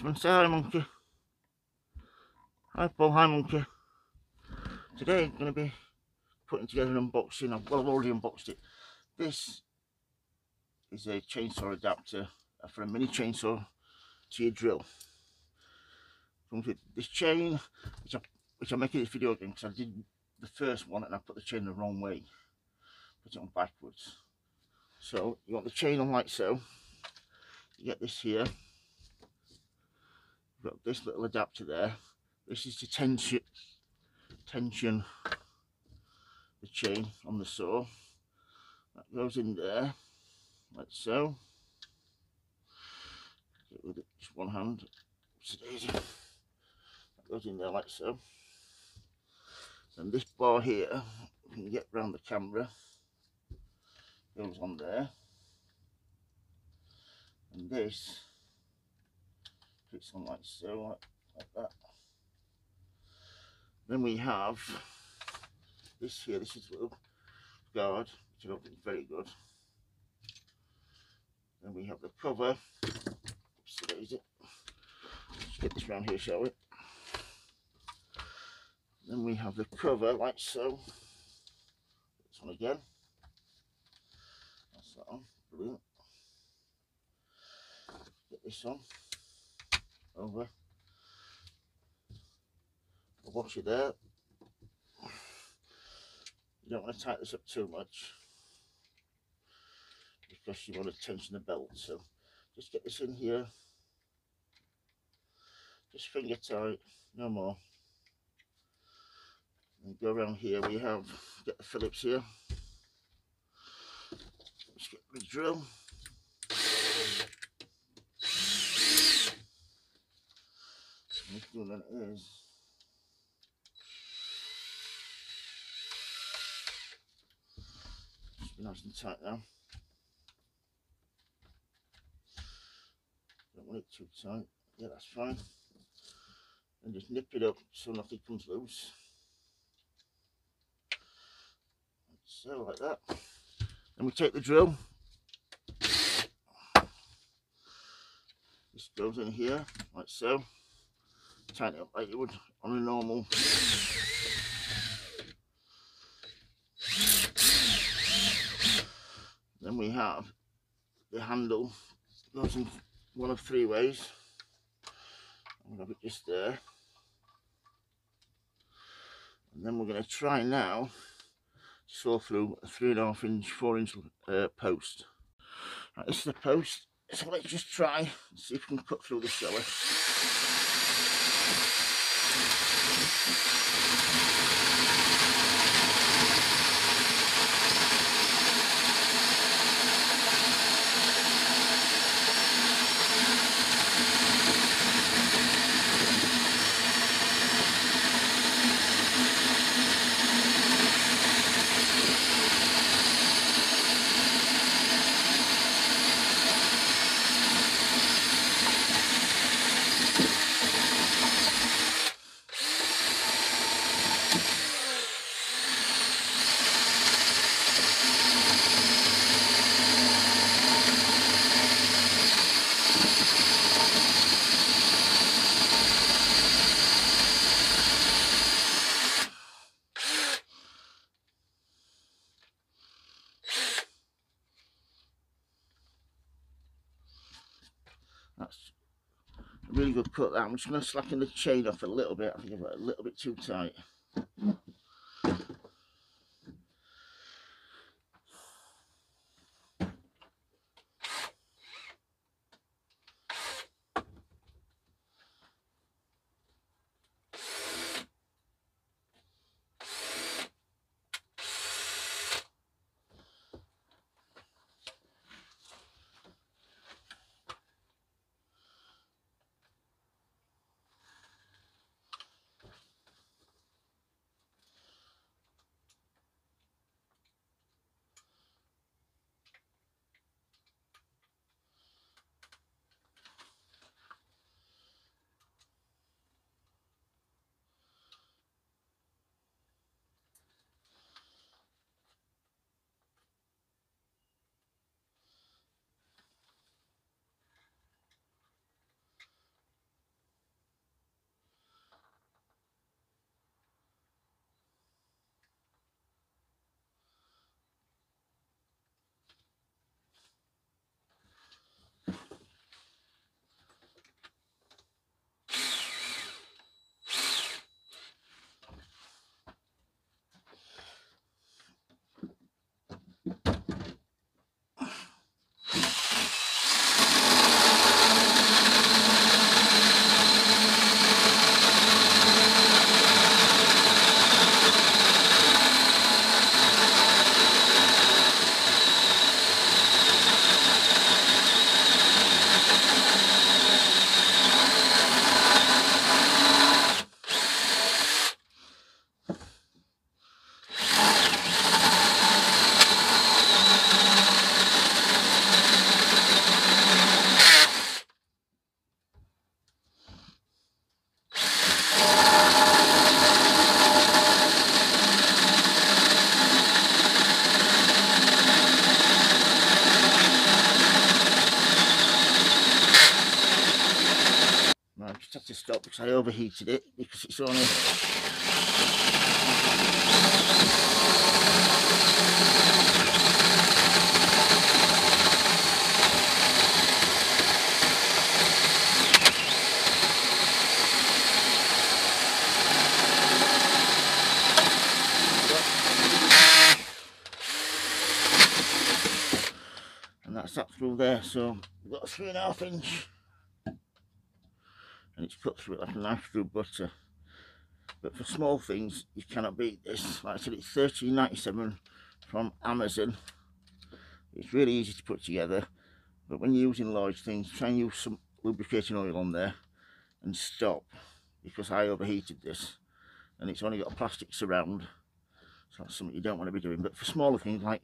Come and say hi, monkey. Hi, Paul. Hi, monkey. Today I'm going to be putting together an unboxing. I've already unboxed it. This is a chainsaw adapter for a mini chainsaw to your drill. Comes with this chain, which I'm making this video again because I did the first one and I put the chain the wrong way. Put it on backwards. So you want the chain on like so. You get this here. You've got this little adapter there. This is to tension the chain on the saw. That goes in there like so. Get it with just one hand. It's easy. That goes in there like so. And this bar here, you can get around the camera, goes on there. And this fits on like so, like that. Then we have this here. This is a little guard, which I don't think is very good. Then we have the cover. Oops, let's get this round here, shall we? Then we have the cover like so. This one again. That's that on. Brilliant. Get this on. Over. I'll wash it there. You don't want to tighten this up too much because you want to tension the belt. So just get this in here. Just finger tight, no more. And go around here. We have get the Phillips here. Let's get the drill. This one that is. Just be nice and tight now. Don't want it too tight. Yeah, that's fine. And just nip it up so nothing comes loose. So like that. Then we take the drill. This goes in here like so. Tighten it up like you would on a normal. Then we have the handle. Goes in one of three ways. I'm going to have it just there. And then we're going to try now to saw through a 3.5 inch, 4 inch post. Right, this is the post. So let's just try and see if we can cut through this, shall we? That's a really good cut. That I'm just going to slacken the chain off a little bit. I think I've got it a little bit too tight. stop because I overheated it, because it's only and that's that through there. So we've got a 3.5 inch and it's cut through it like a knife through butter. But for small things you cannot beat this. Like I said, it's $13.97 from Amazon. It's really easy to put together, but when you're using large things, try and use some lubricating oil on there and stop, because I overheated this and it's only got a plastic surround, so that's something you don't want to be doing. But for smaller things like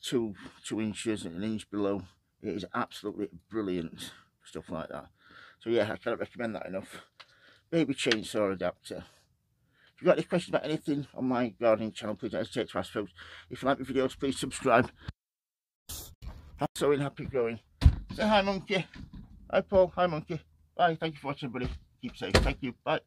2 inches and 1 inch below, it is absolutely brilliant, stuff like that. So yeah, I cannot recommend that enough. Baby chainsaw adapter. If you've got any questions about anything on my gardening channel, please don't hesitate to ask folks. If you like my videos, please subscribe. Happy sowing, happy growing. Say hi, monkey. Hi, Paul. Hi, monkey. Bye. Thank you for watching, buddy. Keep safe. Thank you. Bye.